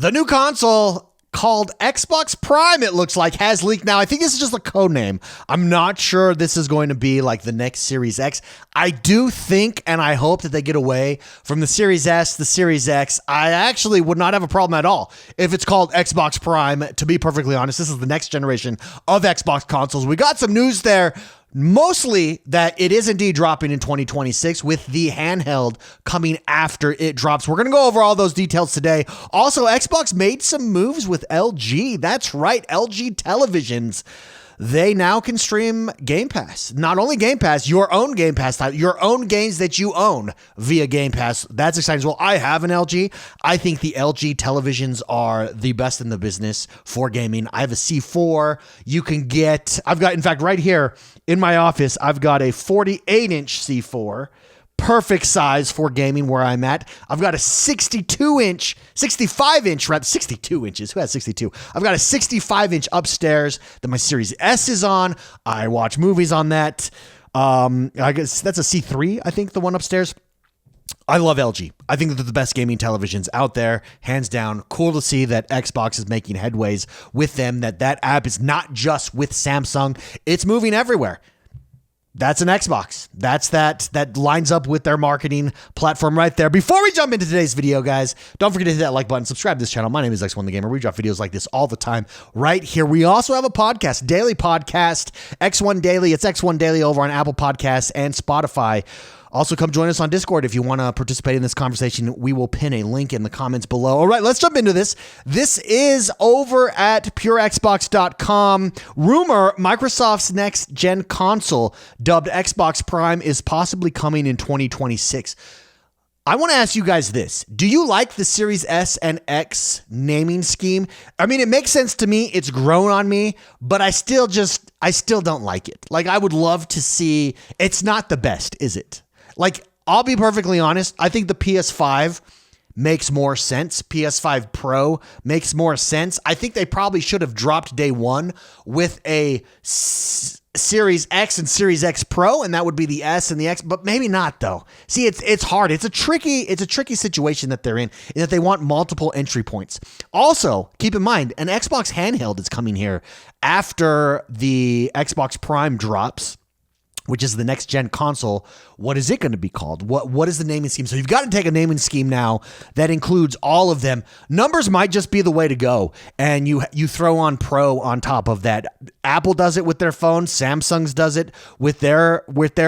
The new console called Xbox Prime, it looks like, has leaked now. I think this is just a code name. I'm not sure this is going to be like the next Series X. I do think and I hope that they get away from the Series S, the Series X. I actually would not have a problem at all if it's called Xbox Prime. To be perfectly honest, this is the next generation of Xbox consoles. We got some news there. Mostly that it is indeed dropping in 2026 with the handheld coming after it drops. We're going to go over all those details today. Also, Xbox made some moves with LG. That's right, LG televisions. They now can stream Game Pass. Not only Game Pass, your own Game Pass title, your own games that you own via Game Pass. That's exciting as well. I have an LG. I think the LG televisions are the best in the business for gaming. I have a C4. You can get, I've got, in fact, right here in my office, I've got a 48-inch C4. Perfect size for gaming where I'm at. I've got a 65-inch, 62 inches. Who has 62? I've got a 65-inch upstairs that my Series S is on. I watch movies on that. I guess that's a C3, I think, the one upstairs. I love LG. I think that they're the best gaming televisions out there, hands down. Cool to see that Xbox is making headways with them, that app is not just with Samsung. It's moving everywhere. That's an Xbox. That lines up with their marketing platform right there. Before we jump into today's video, guys, don't forget to hit that like button, subscribe to this channel. My name is X1 the Gamer. We drop videos like this all the time right here. We also have a podcast, daily podcast, X1 Daily. It's X1 Daily over on Apple Podcasts and Spotify. Also, come join us on Discord if you want to participate in this conversation. We will pin a link in the comments below. All right, let's jump into this. This is over at purexbox.com. Rumor, Microsoft's next-gen console, dubbed Xbox Prime, is possibly coming in 2026. I want to ask you guys this. Do you like the Series S and X naming scheme? I mean, it makes sense to me. It's grown on me, but I still don't like it. Like, I would love to see, it's not the best, is it? Like, I'll be perfectly honest. I think the PS5 makes more sense. PS5 Pro makes more sense. I think they probably should have dropped day one with a Series X and Series X Pro, and that would be the S and the X, but maybe not though. See, it's hard. It's a tricky situation that they're in that they want multiple entry points. Also, keep in mind, an Xbox handheld is coming here after the Xbox Prime drops, which is the next gen console. What is it going to be called? What is the naming scheme? So you've got to take a naming scheme now that includes all of them. Numbers might just be the way to go, and you throw on Pro on top of that. Apple does it with their phones. Samsung's does it with their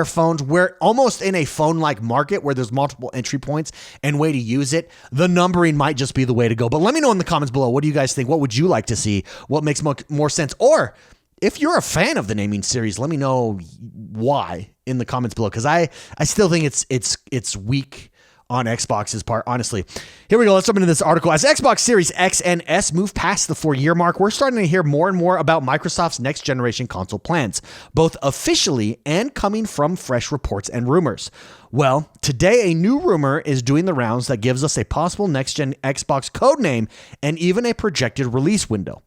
phones. We're almost in a phone-like market where there's multiple entry points and way to use it. The numbering might just be the way to go. But let me know in the comments below. What do you guys think? What would you like to see? What makes more sense? Or if you're a fan of the naming series, let me know why in the comments below, because I still think it's weak on Xbox's part, honestly. Here we go. Let's jump into this article. As Xbox Series X and S move past the 4-year mark, we're starting to hear more and more about Microsoft's next generation console plans, both officially and coming from fresh reports and rumors. Well, today a new rumor is doing the rounds that gives us a possible next-gen Xbox codename and even a projected release window.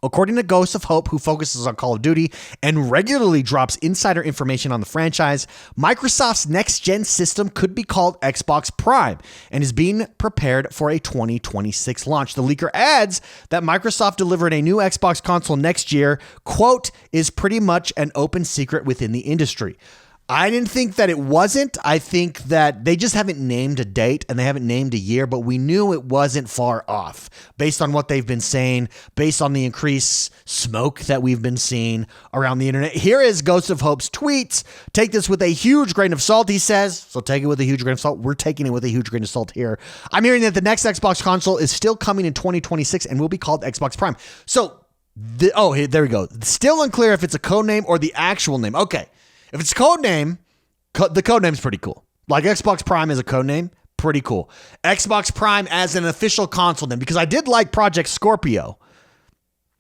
According to Ghost of Hope, who focuses on Call of Duty and regularly drops insider information on the franchise, Microsoft's next-gen system could be called Xbox Prime and is being prepared for a 2026 launch. The leaker adds that Microsoft delivered a new Xbox console next year, quote, is pretty much an open secret within the industry. I didn't think that it wasn't. I think that they just haven't named a date and they haven't named a year, but we knew it wasn't far off based on what they've been saying, based on the increased smoke that we've been seeing around the internet. Here is Ghost of Hope's tweets. Take this with a huge grain of salt, he says. So take it with a huge grain of salt. We're taking it with a huge grain of salt here. I'm hearing that the next Xbox console is still coming in 2026 and will be called Xbox Prime. So, there we go. Still unclear if it's a code name or the actual name. Okay. If it's code name, the code name's pretty cool. Like Xbox Prime as a code name, pretty cool. Xbox Prime as an official console name, because I did like Project Scorpio.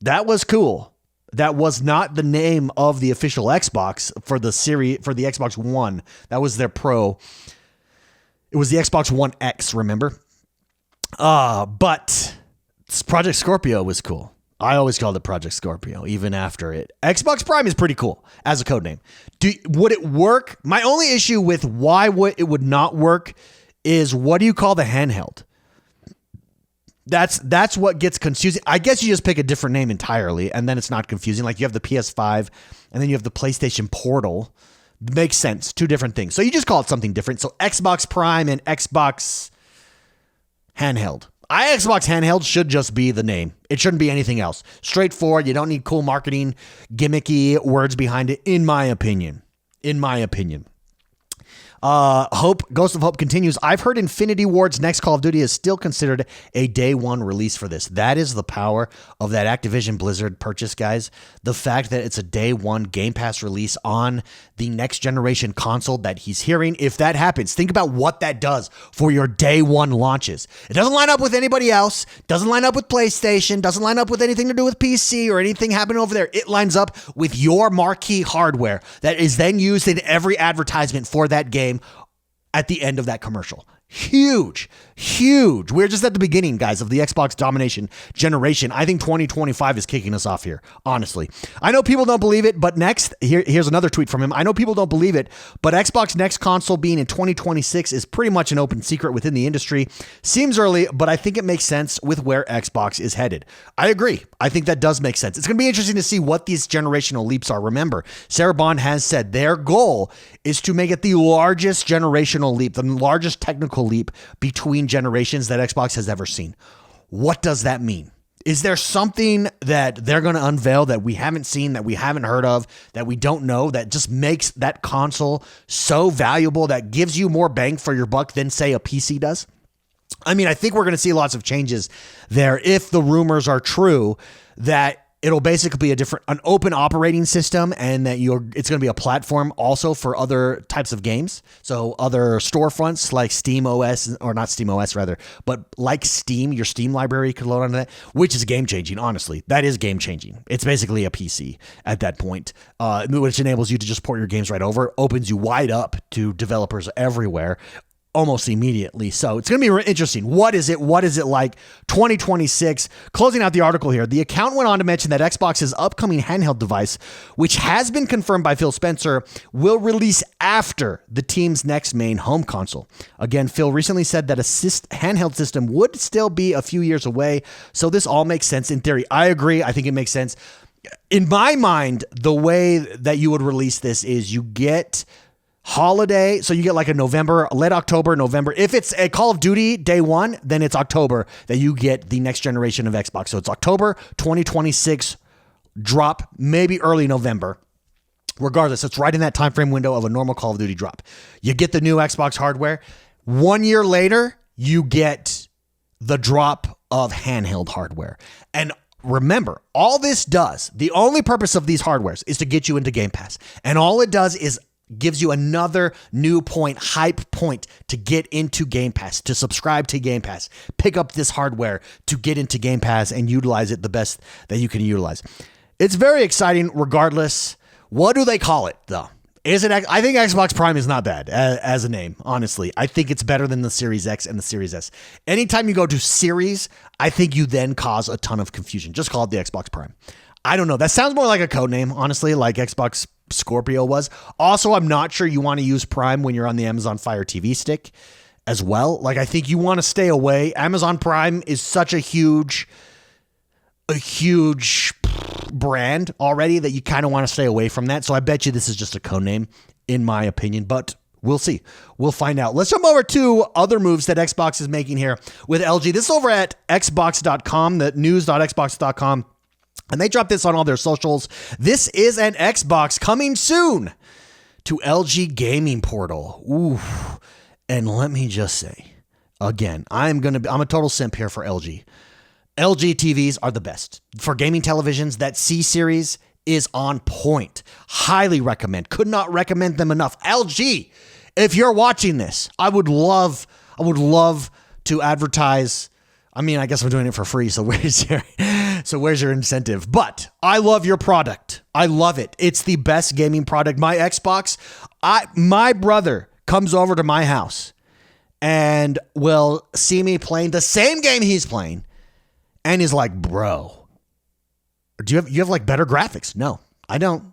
That was cool. That was not the name of the official Xbox for the Xbox One. That was their Pro. It was the Xbox One X, remember? But Project Scorpio was cool. I always called it Project Scorpio, even after it. Xbox Prime is pretty cool as a code name. Would it work? My only issue with why it would not work is, what do you call the handheld? That's what gets confusing. I guess you just pick a different name entirely, and then it's not confusing. Like you have the PS5, and then you have the PlayStation Portal. Makes sense. Two different things. So you just call it something different. So Xbox Prime and Xbox Handheld. Xbox Handheld should just be the name. It shouldn't be anything else. Straightforward. You don't need cool marketing, gimmicky words behind it, in my opinion. Ghost of Hope continues. I've heard Infinity Ward's next Call of Duty is still considered a day one release for this. That is the power of that Activision Blizzard purchase, guys. The fact that it's a day one Game Pass release on the next generation console that he's hearing. If that happens, think about what that does for your day one launches. It doesn't line up with anybody else. Doesn't line up with PlayStation. Doesn't line up with anything to do with PC or anything happening over there. It lines up with your marquee hardware that is then used in every advertisement for that game at the end of that commercial. Huge. We're just at the beginning, guys, of the Xbox domination generation. I think 2025 is kicking us off here, honestly. I know people don't believe it, but here's another tweet from him. I know people don't believe it, but Xbox next console being in 2026 is pretty much an open secret within the industry. Seems early, but I think it makes sense with where Xbox is headed. I agree. I think that does make sense. It's going to be interesting to see what these generational leaps are. Remember, Sarah Bond has said their goal is to make it the largest generational leap, the largest technical leap between generations that Xbox has ever seen. What does that mean? Is there something that they're going to unveil that we haven't seen, that we haven't heard of, that we don't know, that just makes that console so valuable, that gives you more bang for your buck than, say, a PC does? I mean, I think we're going to see lots of changes there if the rumors are true that it'll basically be an open operating system, and that it's going to be a platform also for other types of games. So other storefronts like Steam OS, or not Steam OS rather, but like Steam, your Steam library could load onto that, which is game changing. Honestly, that is game changing. It's basically a PC at that point, which enables you to just port your games right over, opens you wide up to developers everywhere almost immediately. So it's going to be interesting. What is it? What is it like? 2026. Closing out the article here, the account went on to mention that Xbox's upcoming handheld device, which has been confirmed by Phil Spencer, will release after the team's next main home console. Again, Phil recently said that a handheld system would still be a few years away. So this all makes sense in theory. I agree. I think it makes sense. In my mind, the way that you would release this is you get holiday. So you get like late October, November. If it's a Call of Duty day one, then it's October that you get the next generation of Xbox. So it's October 2026 drop, maybe early November. Regardless, it's right in that time frame window of a normal Call of Duty drop. You get the new Xbox hardware. 1 year later, you get the drop of handheld hardware. And remember, all this does, the only purpose of these hardwares is to get you into Game Pass. And all it does is gives you another new point, hype point to get into Game Pass, to subscribe to Game Pass, pick up this hardware to get into Game Pass and utilize it the best that you can utilize. It's very exciting regardless. What do they call it though? I think Xbox Prime is not bad as a name, honestly. I think it's better than the Series X and the Series S. Anytime you go to Series, I think you then cause a ton of confusion. Just call it the Xbox Prime. I don't know. That sounds more like a code name, honestly, like Xbox Scorpio was. Also, I'm not sure you want to use Prime when you're on the Amazon Fire TV stick as well. Like, I think you want to stay away. Amazon Prime is such a huge brand already that you kind of want to stay away from that. So I bet you this is just a code name, in my opinion, but we'll see. We'll find out. Let's jump over to other moves that Xbox is making here with LG. This is over at xbox.com, the news.xbox.com. And they dropped this on all their socials. This is an Xbox coming soon to LG Gaming Portal. Ooh. And let me just say, again, I'm a total simp here for LG. LG TVs are the best. For gaming televisions, that C series is on point. Highly recommend. Could not recommend them enough. LG, if you're watching this, I would love to advertise. I mean, I guess I'm doing it for free, so where's your incentive? But I love your product. I love it. It's the best gaming product. My Xbox, my brother comes over to my house and will see me playing the same game he's playing and is like, bro, you have like better graphics? No, I don't.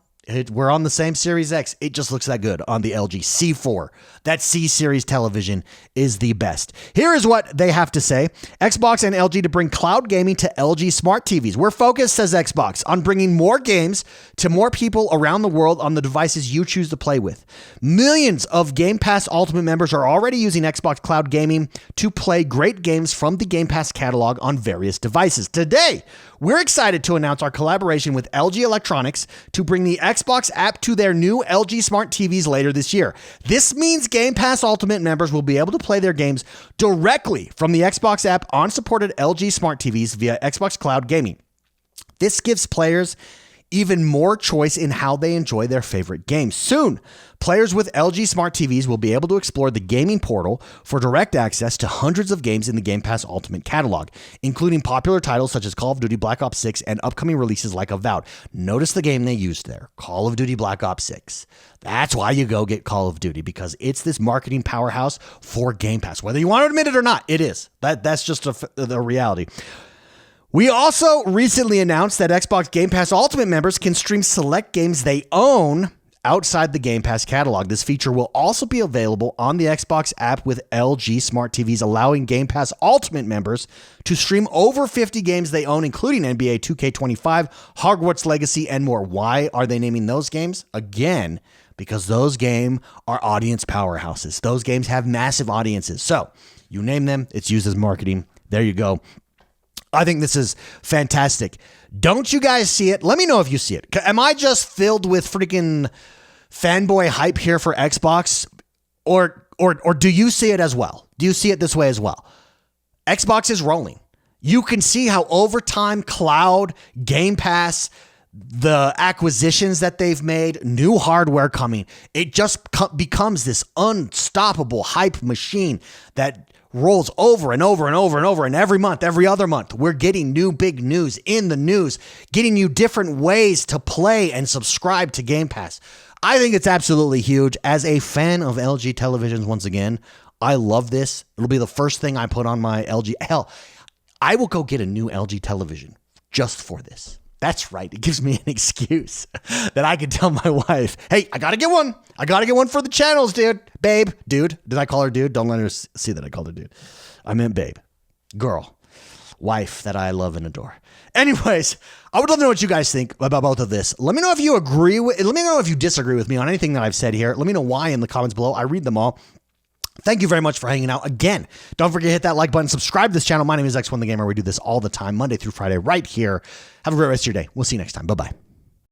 We're on the same Series X. It just looks that good on the LG C4. That C series television is the best. Here is what they have to say. Xbox and LG to bring cloud gaming to LG Smart TVs. We're focused, says Xbox, on bringing more games to more people around the world on the devices you choose to play with. Millions of Game Pass Ultimate members are already using Xbox Cloud Gaming to play great games from the Game Pass catalog on various devices. Today, we're excited to announce our collaboration with LG Electronics to bring the Xbox app to their new LG Smart TVs later this year. This means Game Pass Ultimate members will be able to play their games directly from the Xbox app on supported LG Smart TVs via Xbox Cloud Gaming. This gives players even more choice in how they enjoy their favorite games. Soon, players with LG Smart TVs will be able to explore the gaming portal for direct access to hundreds of games in the Game Pass Ultimate catalog, including popular titles such as Call of Duty Black Ops 6 and upcoming releases like Avowed. Notice the game they used there, Call of Duty Black Ops 6. That's why you go get Call of Duty, because it's this marketing powerhouse for Game Pass. Whether you want to admit it or not, it is. That's just the reality. We also recently announced that Xbox Game Pass Ultimate members can stream select games they own outside the Game Pass catalog. This feature will also be available on the Xbox app with LG Smart TVs, allowing Game Pass Ultimate members to stream over 50 games they own, including NBA 2K25, Hogwarts Legacy, and more. Why are they naming those games? Again, because those games are audience powerhouses. Those games have massive audiences. So you name them, it's used as marketing. There you go. I think this is fantastic. Don't you guys see it? Let me know if you see it. Am I just filled with freaking fanboy hype here for Xbox? Or do you see it as well? Do you see it this way as well? Xbox is rolling. You can see how over time, cloud, Game Pass, the acquisitions that they've made, new hardware coming, it just becomes this unstoppable hype machine that rolls over and over and over and over. And every month, every other month, we're getting new big news in the news, getting you different ways to play and subscribe to Game Pass. I think it's absolutely huge. As a fan of LG televisions, once again, I love this. It'll be the first thing I put on my LG. Hell, I will go get a new LG television just for this. That's right. It gives me an excuse that I can tell my wife, hey, I got to get one. I got to get one for the channels, dude. Babe, dude. Did I call her dude? Don't let her see that I called her dude. I meant babe. Girl. Wife that I love and adore. Anyways, I would love to know what you guys think about both of this. Let me know if you agree with, let me know if you disagree with me on anything that I've said here. Let me know why in the comments below. I read them all. Thank you very much for hanging out. Again, don't forget to hit that like button, subscribe to this channel. My name is X1 the Gamer. We do this all the time, Monday through Friday, right here. Have a great rest of your day. We'll see you next time. Bye-bye.